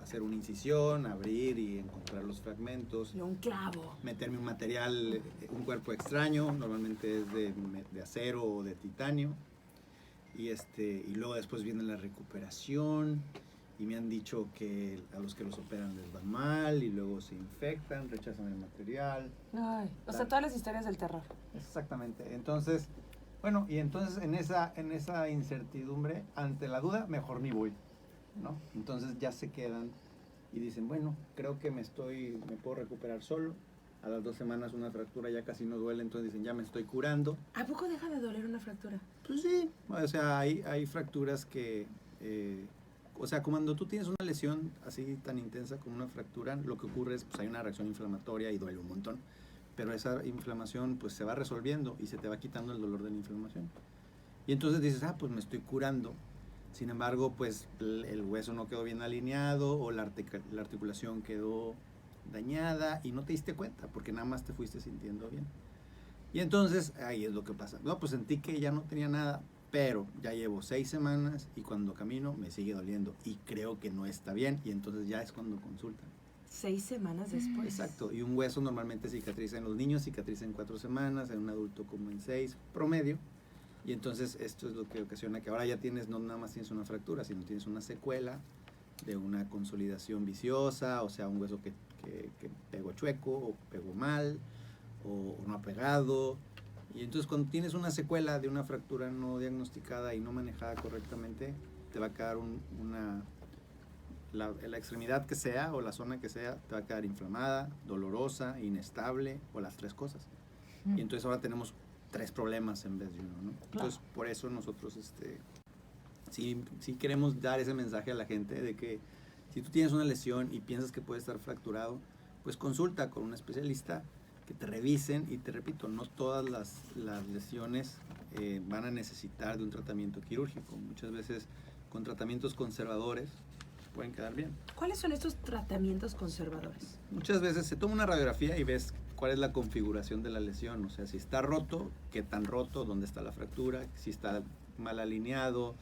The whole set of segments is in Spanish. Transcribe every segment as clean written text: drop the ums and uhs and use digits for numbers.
hacer una incisión, abrir y encontrar los fragmentos. Y un clavo. Meterme un material, un cuerpo extraño, normalmente es de acero o de titanio. Y luego después viene la recuperación. Y me han dicho que a los que los operan les va mal y luego se infectan, rechazan el material. Ay, o sea, todas las historias del terror. Exactamente. Entonces, bueno, y entonces en esa incertidumbre, ante la duda, mejor ni voy, ¿no? Entonces ya se quedan y dicen, bueno, creo que me puedo recuperar solo. A las 2 semanas una fractura ya casi no duele, entonces dicen, ya me estoy curando. ¿A poco deja de doler una fractura? Pues sí, o sea, hay fracturas que... o sea, cuando tú tienes una lesión así tan intensa como una fractura, lo que ocurre es, pues hay una reacción inflamatoria y duele un montón. Pero esa inflamación, pues se va resolviendo y se te va quitando el dolor de la inflamación. Y entonces dices, pues me estoy curando. Sin embargo, pues el hueso no quedó bien alineado o la articulación quedó dañada y no te diste cuenta porque nada más te fuiste sintiendo bien. Y entonces ahí es lo que pasa. No, pues sentí que ya no tenía nada, pero ya llevo 6 semanas y cuando camino me sigue doliendo y creo que no está bien y entonces ya es cuando consultan. 6 semanas después. Exacto, y un hueso normalmente cicatriza en los niños, cicatriza en 4 semanas, en un adulto como en 6 promedio. Y entonces esto es lo que ocasiona que ahora ya no nada más tienes una fractura, sino tienes una secuela de una consolidación viciosa, o sea, un hueso que pegó chueco o pegó mal o no ha pegado. Y entonces cuando tienes una secuela de una fractura no diagnosticada y no manejada correctamente, te va a quedar la extremidad que sea o la zona que sea, te va a quedar inflamada, dolorosa, inestable o las 3 cosas. Y entonces ahora tenemos 3 problemas en vez de uno, ¿no? Claro. Entonces por eso nosotros sí queremos dar ese mensaje a la gente de que si tú tienes una lesión y piensas que puede estar fracturado, pues consulta con un especialista que te revisen y te repito, no todas las lesiones van a necesitar de un tratamiento quirúrgico. Muchas veces con tratamientos conservadores pueden quedar bien. ¿Cuáles son estos tratamientos conservadores? Muchas veces se toma una radiografía y ves cuál es la configuración de la lesión, o sea, si está roto, qué tan roto, dónde está la fractura, si está mal alineado,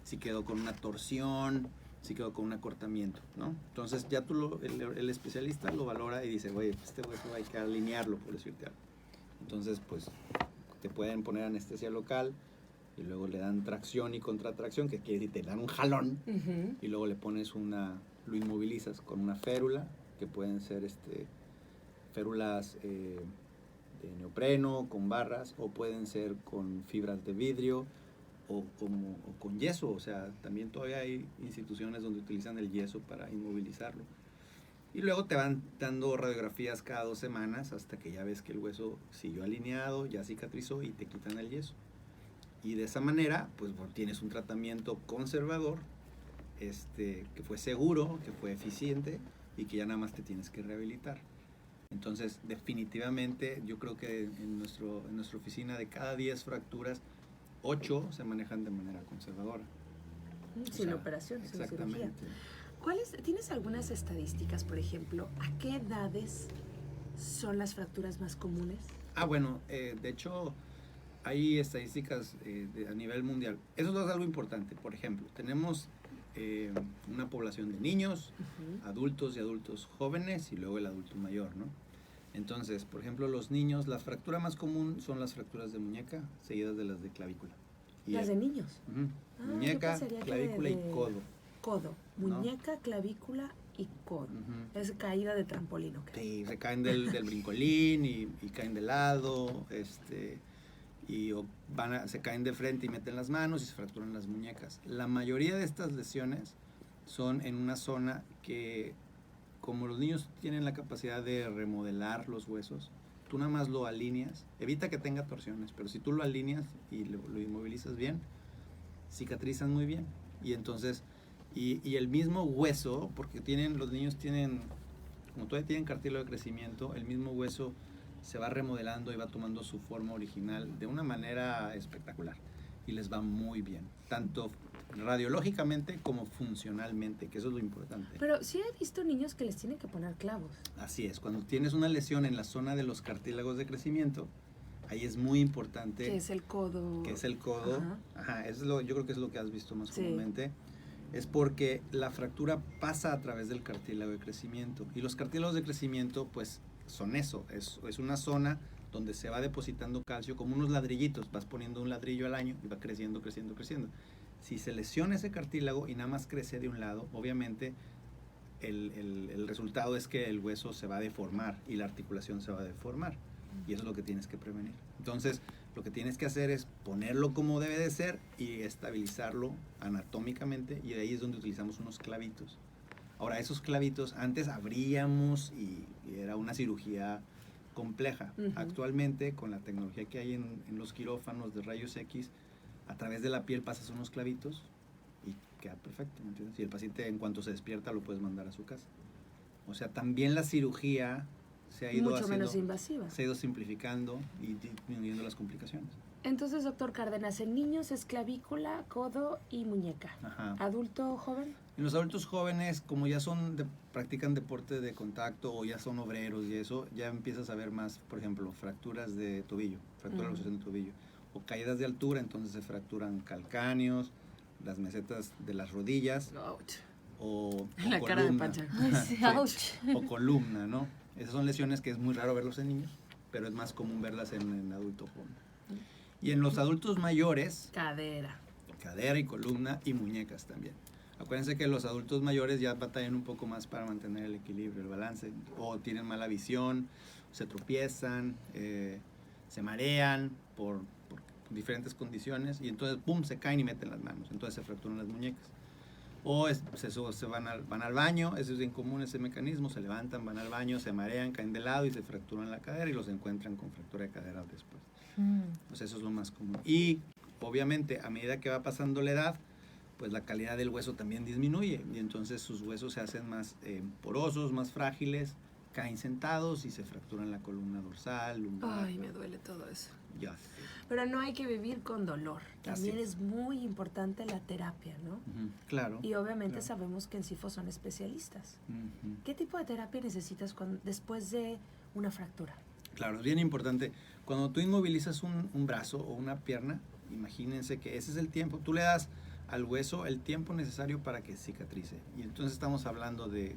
si quedó con una torsión, si quedó con un acortamiento, ¿no? Entonces ya el especialista lo valora y dice, oye, este hueso hay que alinearlo, por decirte algo. Entonces, pues, te pueden poner anestesia local y luego le dan tracción y contratracción, que quiere decir, te dan un jalón, y luego le pones lo inmovilizas con una férula, que pueden ser férulas de neopreno, con barras, o pueden ser con fibras de vidrio, o con yeso. O sea, también todavía hay instituciones donde utilizan el yeso para inmovilizarlo. Y luego te van dando radiografías cada 2 semanas hasta que ya ves que el hueso siguió alineado, ya cicatrizó y te quitan el yeso. Y de esa manera, pues tienes un tratamiento conservador, que fue seguro, que fue eficiente y que ya nada más te tienes que rehabilitar. Entonces, definitivamente, yo creo que en nuestra oficina de cada 10 fracturas, 8 se manejan de manera conservadora. Sin operación, sin cirugía. ¿Tienes algunas estadísticas, por ejemplo, a qué edades son las fracturas más comunes? Bueno, de hecho, hay estadísticas a nivel mundial. Eso es algo importante. Por ejemplo, tenemos una población de niños, adultos y adultos jóvenes y luego el adulto mayor, ¿no? Entonces, por ejemplo, los niños, la fractura más común son las fracturas de muñeca, seguidas de las de clavícula. ¿Las de niños? Muñeca, clavícula y codo. Codo, muñeca, ¿no? Clavícula y codo. Es caída de trampolín, ¿ok? Sí, se caen del brincolín y caen de lado, se caen de frente y meten las manos y se fracturan las muñecas. La mayoría de estas lesiones son en una zona que, como los niños tienen la capacidad de remodelar los huesos, tú nada más lo alineas, evita que tenga torsiones, pero si tú lo alineas y lo inmovilizas bien, cicatrizan muy bien. Y entonces, y el mismo hueso, porque los niños tienen, como todavía tienen cartílago de crecimiento, el mismo hueso se va remodelando y va tomando su forma original de una manera espectacular y les va muy bien, tanto radiológicamente como funcionalmente, que eso es lo importante. Pero sí he visto niños que les tienen que poner clavos. Así es, cuando tienes una lesión en la zona de los cartílagos de crecimiento, ahí es muy importante. Que es el codo. Que es el codo. Ajá, yo creo que es lo que has visto más comúnmente. es porque la fractura pasa a través del cartílago de crecimiento. Y los cartílagos de crecimiento, pues, son eso. Es una zona donde se va depositando calcio como unos ladrillitos. Vas poniendo un ladrillo al año y va creciendo, creciendo, creciendo. Si se lesiona ese cartílago y nada más crece de un lado, obviamente el resultado es que el hueso se va a deformar y la articulación se va a deformar. Y eso es lo que tienes que prevenir. Entonces, lo que tienes que hacer es ponerlo como debe de ser y estabilizarlo anatómicamente, y de ahí es donde utilizamos unos clavitos. Ahora, esos clavitos antes abríamos y era una cirugía compleja. Actualmente, con la tecnología que hay en los quirófanos de rayos X, a través de la piel pasas unos clavitos y queda perfecto, ¿me entiendes? Y el paciente, en cuanto se despierta, lo puedes mandar a su casa. O sea, también la cirugía se ha ido menos invasiva. Se ha ido simplificando y disminuyendo las complicaciones. Entonces, doctor Cárdenas, en niños es clavícula, codo y muñeca. Ajá. ¿Adulto joven? En los adultos jóvenes, como ya practican deporte de contacto o ya son obreros y eso, ya empiezas a ver más, por ejemplo, fracturas de tobillo, fractura de la asociación de tobillo, o caídas de altura, entonces se fracturan calcáneos, las mesetas de las rodillas, o la cara de Pancha. O columna, ¿no? Esas son lesiones que es muy raro verlos en niños, pero es más común verlas en adulto joven. Y en los adultos mayores, cadera y columna y muñecas también. Acuérdense que los adultos mayores ya batallan un poco más para mantener el equilibrio, el balance, o tienen mala visión, se tropiezan, se marean por diferentes condiciones, y entonces pum, se caen y meten las manos, entonces se fracturan las muñecas. O se van al baño, eso es bien común, ese mecanismo, se levantan, van al baño, se marean, caen de lado y se fracturan la cadera y los encuentran con fractura de cadera después. Pues eso es lo más común. Y obviamente a medida que va pasando la edad, pues la calidad del hueso también disminuye y entonces sus huesos se hacen más porosos, más frágiles, caen sentados y se fracturan la columna dorsal, lumbar. Ay, me duele todo eso. Ya sé. Pero no hay que vivir con dolor. También es muy importante la terapia, ¿no? Claro. Y obviamente sabemos que en CIFO son especialistas. ¿Qué tipo de terapia necesitas después de una fractura? Claro, es bien importante. Cuando tú inmovilizas un brazo o una pierna, imagínense que ese es el tiempo. Tú le das al hueso el tiempo necesario para que cicatrice. Y entonces estamos hablando de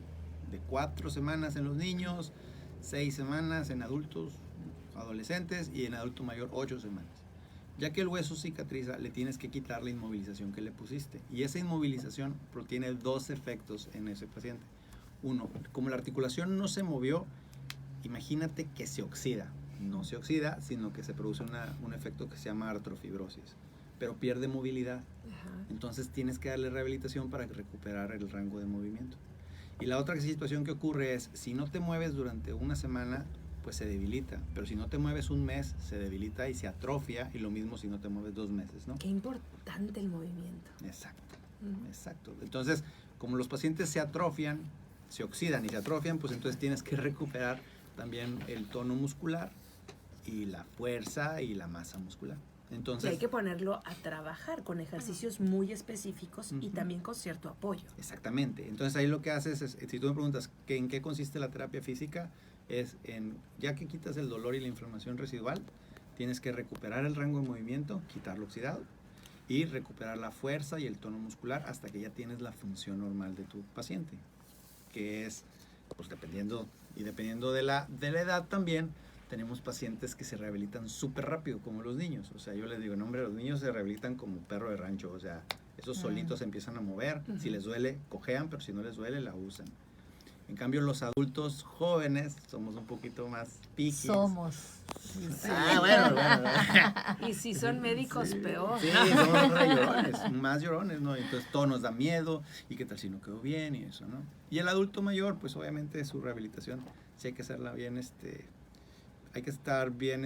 4 semanas en los niños, 6 semanas en adultos, adolescentes, y en adulto mayor 8 semanas. Ya que el hueso cicatriza, le tienes que quitar la inmovilización que le pusiste. Y esa inmovilización tiene 2 efectos en ese paciente. Uno, como la articulación no se movió, imagínate que se oxida. No se oxida, sino que se produce un efecto que se llama artrofibrosis, pero pierde movilidad. Entonces tienes que darle rehabilitación para recuperar el rango de movimiento. Y la otra situación que ocurre es, si no te mueves durante una semana, pues se debilita, pero si no te mueves un mes, se debilita y se atrofia, y lo mismo si no te mueves 2 meses, ¿no? Qué importante el movimiento. Exacto, exacto. Entonces, como los pacientes se atrofian, se oxidan y se atrofian, pues entonces tienes que recuperar también el tono muscular y la fuerza y la masa muscular. Entonces, y hay que ponerlo a trabajar con ejercicios muy específicos y también con cierto apoyo. Exactamente. Entonces ahí lo que haces es, si tú me preguntas en qué consiste la terapia física, es ya que quitas el dolor y la inflamación residual, tienes que recuperar el rango de movimiento, quitarlo oxidado y recuperar la fuerza y el tono muscular hasta que ya tienes la función normal de tu paciente, que es, pues dependiendo de la edad también. Tenemos pacientes que se rehabilitan súper rápido, como los niños. O sea, yo les digo, no, hombre, los niños se rehabilitan como perro de rancho. O sea, esos solitos se empiezan a mover. Si les duele, cojean, pero si no les duele, la usan. En cambio, los adultos jóvenes somos un poquito más piquis. Somos. Sí. Bueno. Y si son médicos, peor. Sí, somos más llorones, ¿no? Entonces todo nos da miedo, y qué tal si no quedó bien y eso, ¿no? Y el adulto mayor, pues obviamente su rehabilitación, sí hay que hacerla bien, hay que estar bien